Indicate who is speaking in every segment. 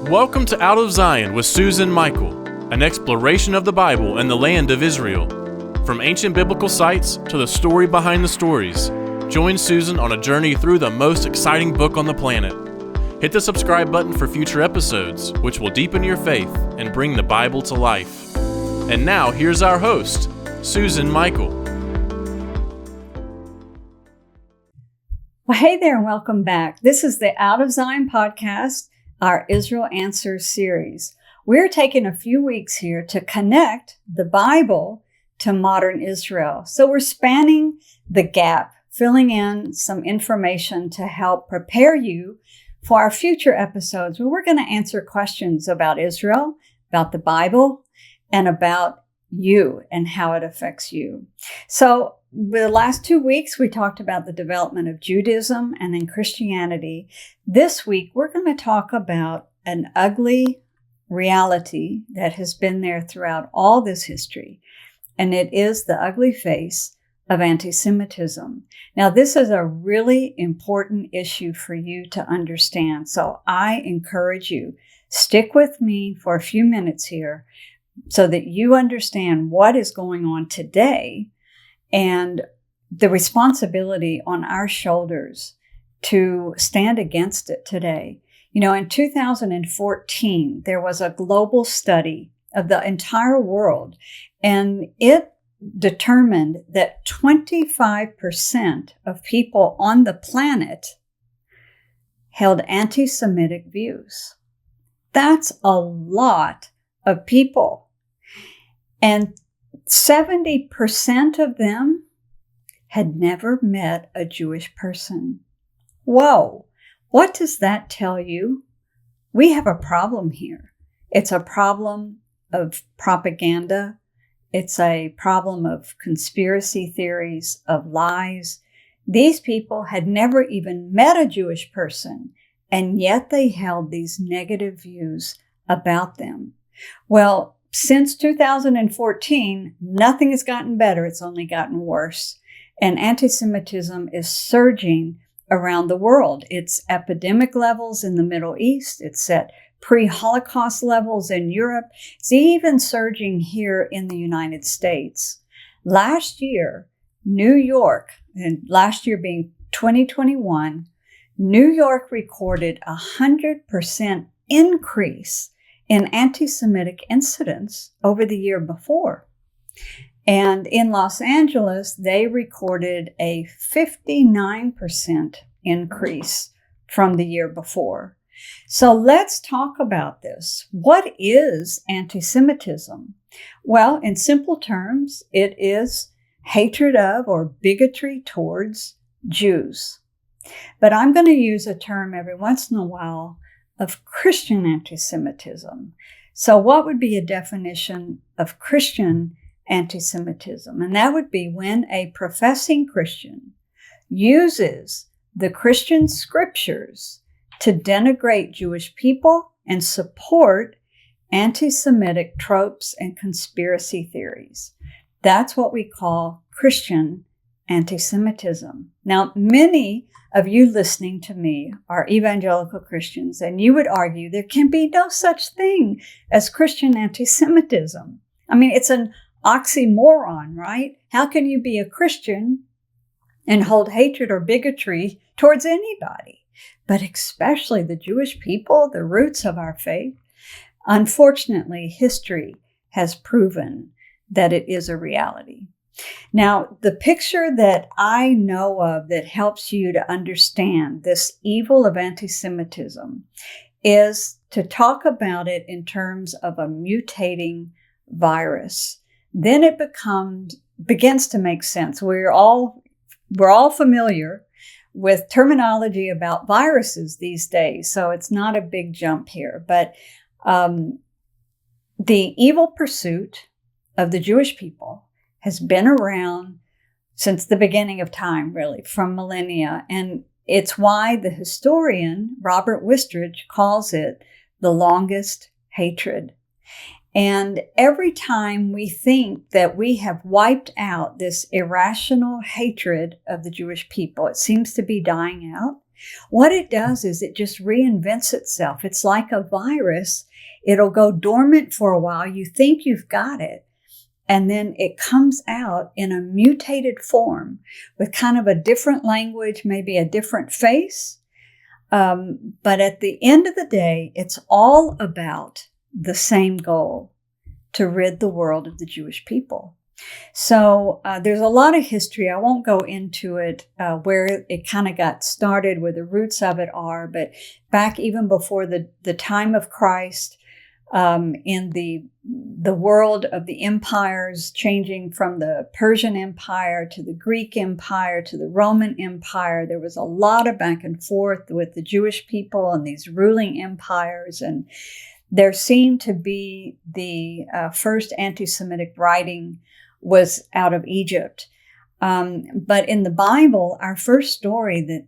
Speaker 1: Welcome to Out of Zion with Susan Michael, an exploration of the Bible and the land of Israel. From ancient biblical sites to the story behind the stories, join Susan on a journey through the most exciting book on the planet. Hit the subscribe button for future episodes, which will deepen your faith and bring the Bible to life. And now, here's our host, Susan Michael.
Speaker 2: Well, hey there and welcome back. This is the Out of Zion podcast, our Israel Answers series. We're taking a few weeks here to connect the Bible to modern Israel. So we're spanning the gap, filling in some information to help prepare you for our future episodes where we're going to answer questions about Israel, about the Bible, and about you and how it affects you. So the last 2 weeks, we talked about the development of Judaism and then Christianity. This week, we're going to talk about an ugly reality that has been there throughout all this history, and it is the ugly face of anti-Semitism. Now, this is a really important issue for you to understand, so I encourage you, stick with me for a few minutes here so that you understand what is going on today and the responsibility on our shoulders to stand against it today. You know, in 2014, there was a global study of the entire world, and it determined that 25% of people on the planet held anti-Semitic views. That's a lot of people. And 70% of them had never met a Jewish person. Whoa, what does that tell you? We have a problem here. It's a problem of propaganda. It's a problem of conspiracy theories, of lies. These people had never even met a Jewish person, and yet they held these negative views about them. Well, since 2014, nothing has gotten better. It's only gotten worse. And anti-Semitism is surging around the world. It's epidemic levels in the Middle East. It's at pre-Holocaust levels in Europe. It's even surging here in the United States. Last year, New York, and last year being 2021, New York recorded 100% increase in anti-Semitic incidents over the year before. And in Los Angeles, they recorded a 59% increase from the year before. So let's talk about this. What is anti-Semitism? Well, in simple terms, it is hatred of or bigotry towards Jews. But I'm going to use a term every once in a while of Christian anti-Semitism. So what would be a definition of Christian anti-Semitism? And that would be when a professing Christian uses the Christian scriptures to denigrate Jewish people and support anti-Semitic tropes and conspiracy theories. That's what we call Christian anti-Semitism. Now, many of you listening to me are evangelical Christians, and you would argue there can be no such thing as Christian anti-Semitism. I mean, it's an oxymoron, right? How can you be a Christian and hold hatred or bigotry towards anybody, but especially the Jewish people, the roots of our faith? Unfortunately, history has proven that it is a reality. Now, the picture that I know of that helps you to understand this evil of anti-Semitism is to talk about it in terms of a mutating virus. Then it begins to make sense. We're all familiar with terminology about viruses these days, so it's not a big jump here. But the evil pursuit of the Jewish people has been around since the beginning of time, really, from millennia. And it's why the historian Robert Wistridge calls it the longest hatred. And every time we think that we have wiped out this irrational hatred of the Jewish people, it seems to be dying out. What it does is it just reinvents itself. It's like a virus. It'll go dormant for a while. You think you've got it. And then it comes out in a mutated form with kind of a different language, maybe a different face. But at the end of the day, it's all about the same goal, to rid the world of the Jewish people. So there's a lot of history. I won't go into it, where it kind of got started, where the roots of it are. But back even before the time of Christ, in the world of the empires, changing from the Persian Empire to the Greek Empire to the Roman Empire, there was a lot of back and forth with the Jewish people and these ruling empires. And there seemed to be the first anti-Semitic writing was out of Egypt. But in the Bible, our first story that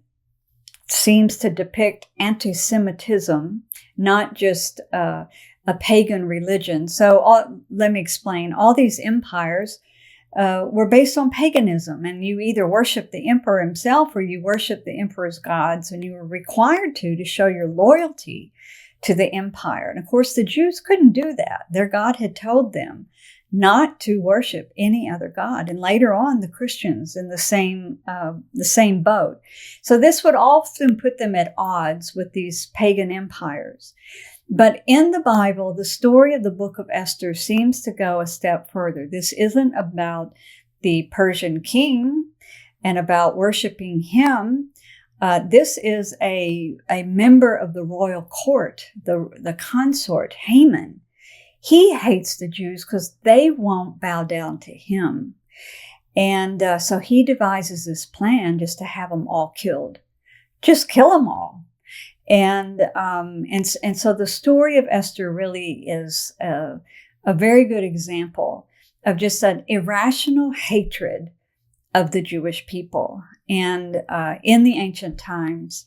Speaker 2: seems to depict anti-Semitism, not just a pagan religion. So let me explain. All these empires were based on paganism, and you either worship the emperor himself or you worship the emperor's gods, and you were required to show your loyalty to the empire. And of course, the Jews couldn't do that. Their God had told them not to worship any other god. And later on, the Christians in the same boat. So this would often put them at odds with these pagan empires. But in the Bible, the story of the book of Esther seems to go a step further. This isn't about the Persian king and about worshiping him. This is a member of the royal court, the consort, Haman. He hates the Jews because they won't bow down to him. And so he devises this plan just to have them all killed. Just kill them all. And so the story of Esther really is a very good example of just an irrational hatred of the Jewish people. And in the ancient times,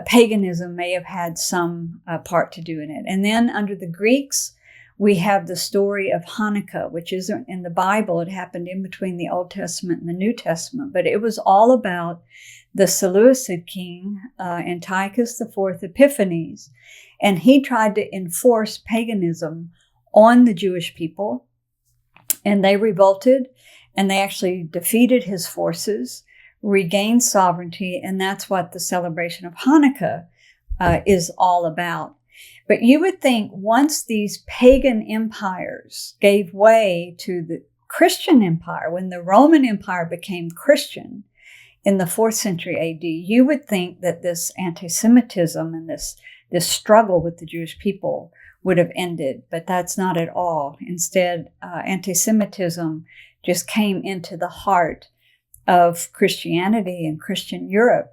Speaker 2: paganism may have had some part to do in it. And then under the Greeks, we have the story of Hanukkah, which isn't in the Bible. It happened in between the Old Testament and the New Testament. But it was all about the Seleucid king, Antiochus IV Epiphanes. And he tried to enforce paganism on the Jewish people. And they revolted, and they actually defeated his forces, regained sovereignty, and that's what the celebration of Hanukkah is all about. But you would think once these pagan empires gave way to the Christian empire, when the Roman Empire became Christian in the 4th century AD, you would think that this anti-Semitism and this struggle with the Jewish people would have ended, but that's not at all. Instead, anti-Semitism just came into the heart of Christianity and Christian Europe,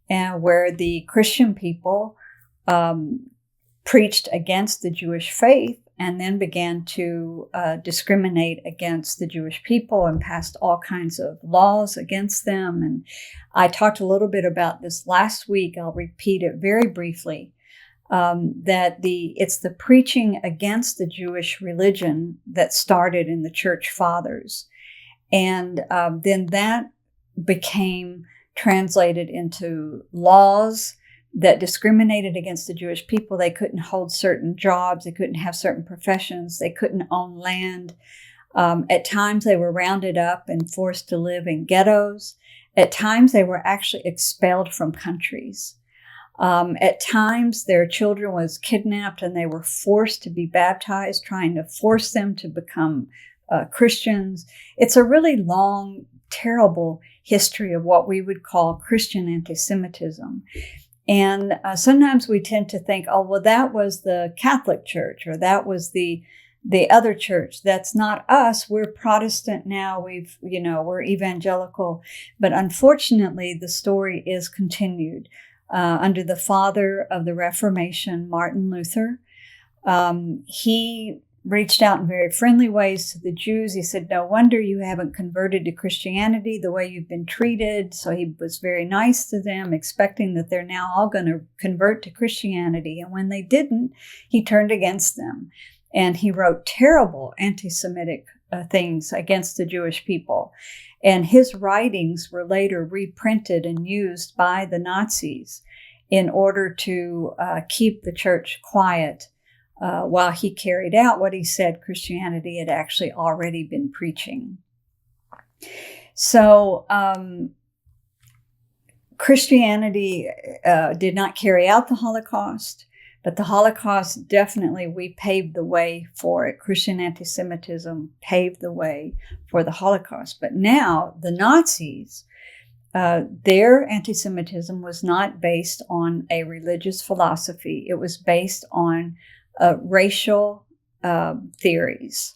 Speaker 2: and where the Christian people preached against the Jewish faith and then began to discriminate against the Jewish people and passed all kinds of laws against them. And I talked a little bit about this last week. I'll repeat it very briefly, that it's the preaching against the Jewish religion that started in the church fathers. And then that became translated into laws that discriminated against the Jewish people. They couldn't hold certain jobs. They couldn't have certain professions. They couldn't own land. At times, they were rounded up and forced to live in ghettos. At times, they were actually expelled from countries. At times, their children was kidnapped and they were forced to be baptized, trying to force them to become Christians. It's a really long, terrible history of what we would call Christian anti-Semitism. And sometimes we tend to think, oh, well, that was the Catholic Church, or that was the other church. That's not us. We're Protestant now. We're evangelical. But unfortunately, the story is continued under the father of the Reformation, Martin Luther. He reached out in very friendly ways to the Jews. He said, no wonder you haven't converted to Christianity the way you've been treated. So he was very nice to them, expecting that they're now all going to convert to Christianity. And when they didn't, he turned against them. And he wrote terrible anti-Semitic things against the Jewish people. And his writings were later reprinted and used by the Nazis in order to keep the church quiet while he carried out what he said Christianity had actually already been preaching. So Christianity did not carry out the Holocaust, but the Holocaust definitely, we paved the way for it. Christian anti-Semitism paved the way for the Holocaust. But now the Nazis, their anti-Semitism was not based on a religious philosophy. It was based on racial theories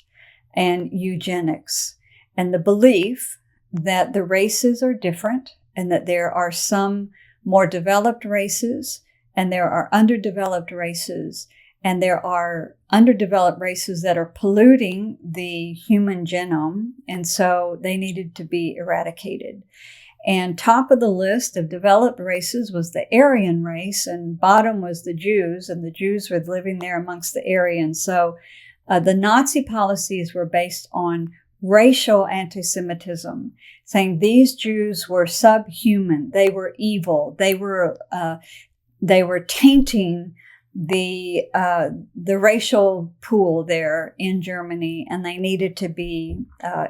Speaker 2: and eugenics, and the belief that the races are different and that there are some more developed races and there are underdeveloped races, and there are underdeveloped races that are polluting the human genome, and so they needed to be eradicated. And top of the list of developed races was the Aryan race, and bottom was the Jews, and the Jews were living there amongst the Aryans. So the Nazi policies were based on racial anti-Semitism, saying these Jews were subhuman, they were evil, they were tainting the racial pool there in Germany, and they needed to be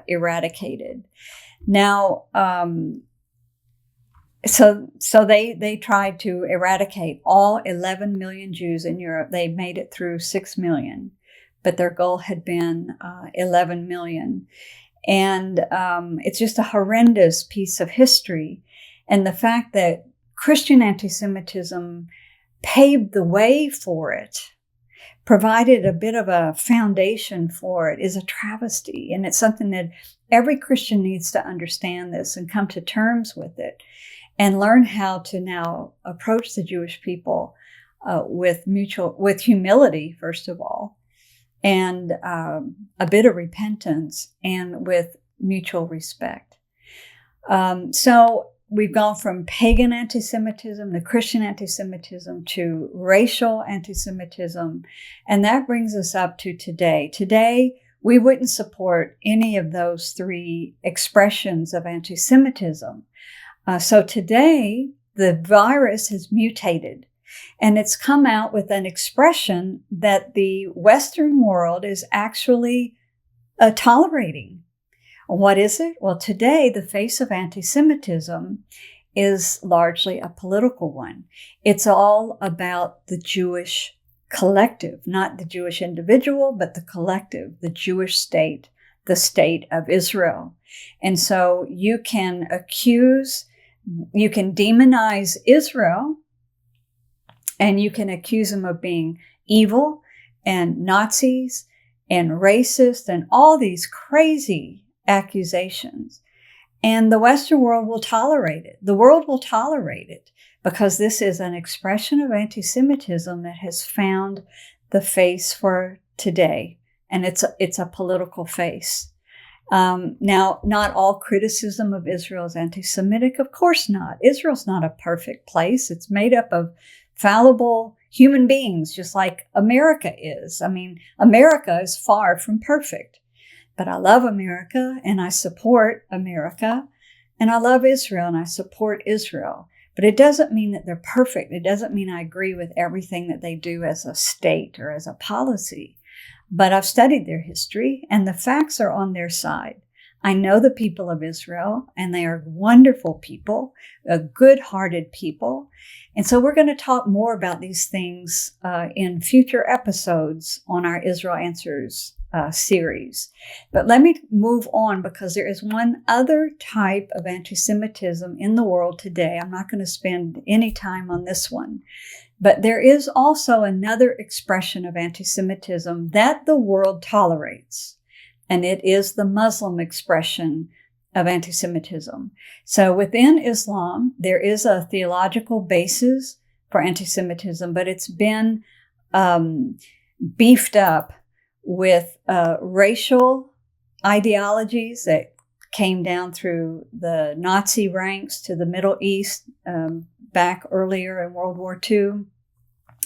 Speaker 2: eradicated. Now, so they tried to eradicate all 11 million Jews in Europe. They made it through 6 million, but their goal had been 11 million. And it's just a horrendous piece of history. And the fact that Christian anti-Semitism paved the way for it, provided a bit of a foundation for it, is a travesty. And it's something that every Christian needs to understand this and come to terms with it and learn how to now approach the Jewish people with humility, first of all, and a bit of repentance, and with mutual respect. So we've gone from pagan anti-Semitism to Christian anti-Semitism to racial anti-Semitism, and that brings us up to today. Today, we wouldn't support any of those three expressions of anti-Semitism. So today, the virus has mutated, and it's come out with an expression that the Western world is actually tolerating. What is it? Well, today, the face of anti-Semitism is largely a political one. It's all about the Jewish collective, not the Jewish individual, but the collective, the Jewish state, the state of Israel. And so you can demonize Israel, and you can accuse them of being evil and Nazis and racist and all these crazy accusations. And the Western world will tolerate it. The world will tolerate it because this is an expression of anti-Semitism that has found the face for today. And it's a political face. Now, not all criticism of Israel is anti-Semitic. Of course not. Israel's not a perfect place. It's made up of fallible human beings, just like America is. I mean, America is far from perfect. But I love America, and I support America, and I love Israel, and I support Israel. But it doesn't mean that they're perfect. It doesn't mean I agree with everything that they do as a state or as a policy. But I've studied their history, and the facts are on their side. I know the people of Israel, and they are wonderful people, good-hearted people. And so we're going to talk more about these things in future episodes on our Israel Answers series. But let me move on, because there is one other type of anti-Semitism in the world today. I'm not going to spend any time on this one. But there is also another expression of anti-Semitism that the world tolerates, and it is the Muslim expression of anti-Semitism. So within Islam, there is a theological basis for anti-Semitism, but it's been beefed up with racial ideologies that came down through the Nazi ranks to the Middle East back earlier in World War II.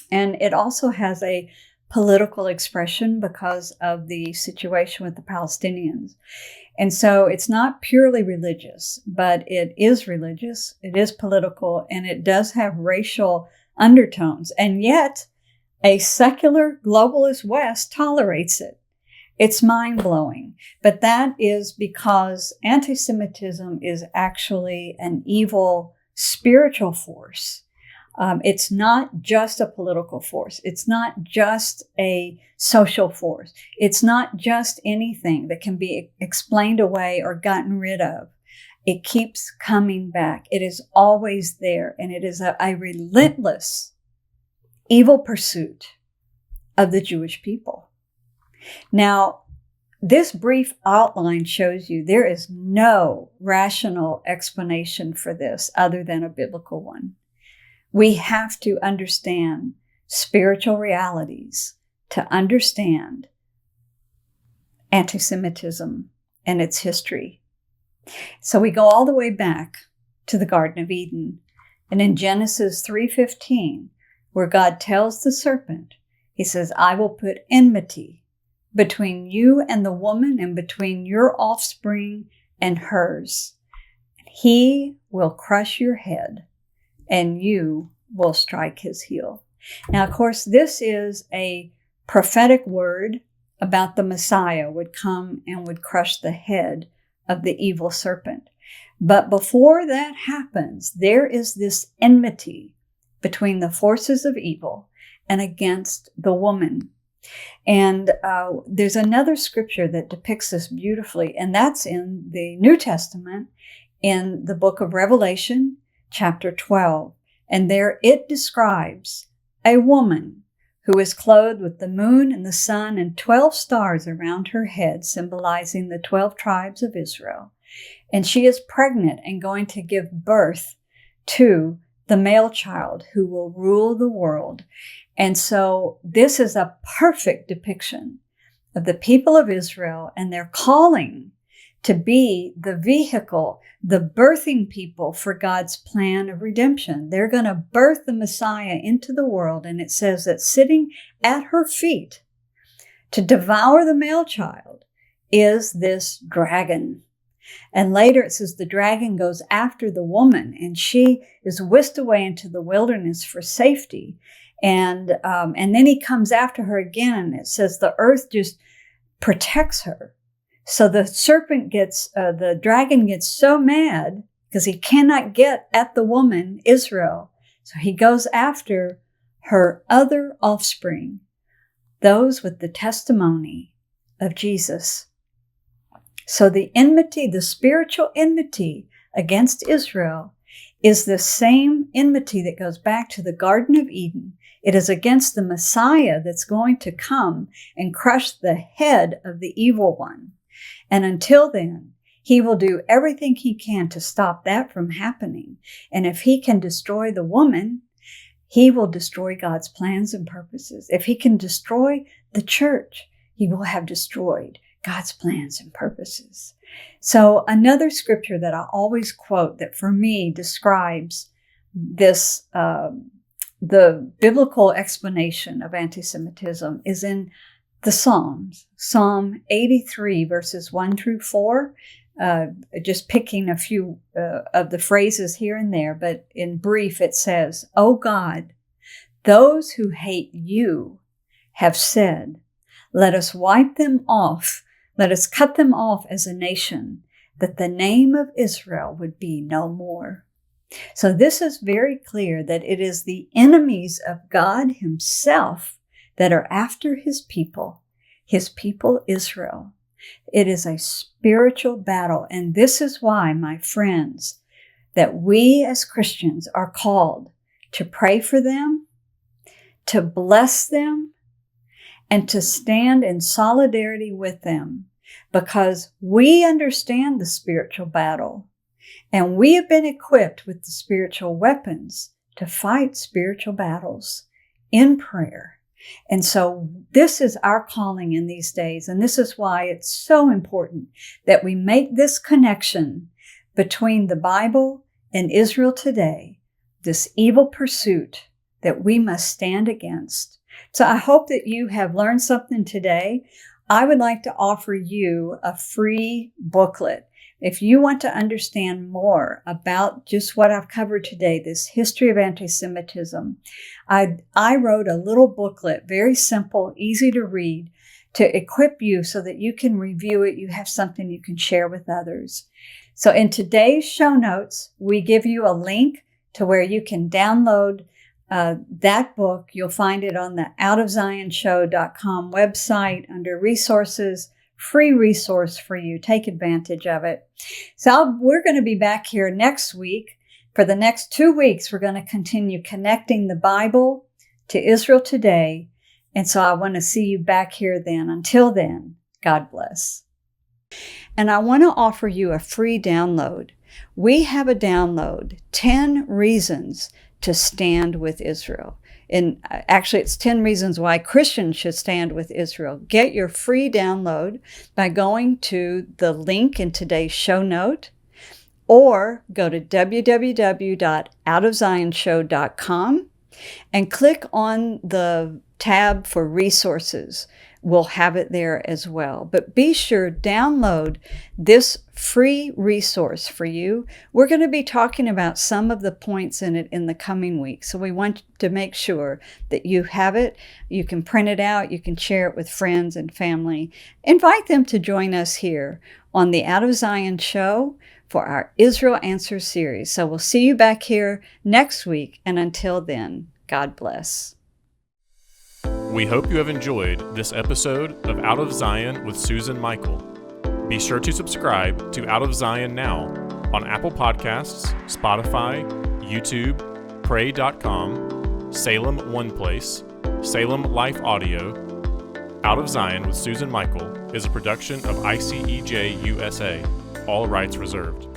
Speaker 2: And it also has a political expression because of the situation with the Palestinians. And so it's not purely religious, but it is religious, it is political, and it does have racial undertones. And yet, a secular globalist West tolerates it. It's mind-blowing. But that is because anti-Semitism is actually an evil spiritual force. It's not just a political force. It's not just a social force. It's not just anything that can be explained away or gotten rid of. It keeps coming back. It is always there, and it is a relentless evil pursuit of the Jewish people. Now, this brief outline shows you there is no rational explanation for this other than a biblical one. We have to understand spiritual realities to understand anti-Semitism and its history. So we go all the way back to the Garden of Eden. And in Genesis 3:15, where God tells the serpent, he says, I will put enmity between you and the woman and between your offspring and hers. He will crush your head and you will strike his heel. Now, of course, this is a prophetic word about the Messiah would come and would crush the head of the evil serpent. But before that happens, there is this enmity between the forces of evil and against the woman. And there's another scripture that depicts this beautifully, and that's in the New Testament, in the book of Revelation, chapter 12. And there it describes a woman who is clothed with the moon and the sun and 12 stars around her head, symbolizing the 12 tribes of Israel. And she is pregnant and going to give birth to the male child who will rule the world. And so this is a perfect depiction of the people of Israel and their calling to be the vehicle, the birthing people for God's plan of redemption. They're going to birth the Messiah into the world. And it says that sitting at her feet to devour the male child is this dragon. And later it says the dragon goes after the woman and she is whisked away into the wilderness for safety. And then he comes after her again, and it says the earth just protects her. So the the dragon gets so mad because he cannot get at the woman, Israel. So he goes after her other offspring, those with the testimony of Jesus. So the enmity, the spiritual enmity against Israel is the same enmity that goes back to the Garden of Eden. It is against the Messiah that's going to come and crush the head of the evil one. And until then, he will do everything he can to stop that from happening. And if he can destroy the woman, he will destroy God's plans and purposes. If he can destroy the church, he will have destroyed God's plans and purposes. So another scripture that I always quote that for me describes this, the biblical explanation of anti-Semitism is in the Psalms, Psalm 83, verses 1 through 4, just picking a few of the phrases here and there, but in brief it says, O God, those who hate you have said, let us wipe them off, let us cut them off as a nation, that the name of Israel would be no more. So this is very clear that it is the enemies of God himself that are after his people Israel. It is a spiritual battle. And this is why, my friends, that we as Christians are called to pray for them, to bless them, and to stand in solidarity with them, because we understand the spiritual battle and we have been equipped with the spiritual weapons to fight spiritual battles in prayer. And so this is our calling in these days. And this is why it's so important that we make this connection between the Bible and Israel today, this evil pursuit that we must stand against. So I hope that you have learned something today. I would like to offer you a free booklet If you want to understand more about just what I've covered today, this history of anti-Semitism, I wrote a little booklet, very simple, easy to read, to equip you so that you can review it. You have something you can share with others. So in today's show notes, we give you a link to where you can download that book. You'll find it on the outofzionshow.com website under resources, free resource for you. Take advantage of it. So we're going to be back here next week. For the next 2 weeks, we're going to continue connecting the Bible to Israel today. And so I want to see you back here then. Until then, God bless. And I want to offer you a free download. We have a download, 10 reasons to stand with Israel. And actually, it's 10 reasons why Christians should stand with Israel. Get your free download by going to the link in today's show note, or go to www.outofzionshow.com and click on the tab for resources. We'll have it there as well. But be sure, download this free resource for you. We're going to be talking about some of the points in it in the coming weeks. So we want to make sure that you have it. You can print it out. You can share it with friends and family. Invite them to join us here on the Out of Zion show for our Israel Answers series. So we'll see you back here next week. And until then, God bless.
Speaker 1: We hope you have enjoyed this episode of Out of Zion with Susan Michael. Be sure to subscribe to Out of Zion now on Apple Podcasts, Spotify, YouTube, Pray.com, Salem One Place, Salem Life Audio. Out of Zion with Susan Michael is a production of ICEJ USA. All rights reserved.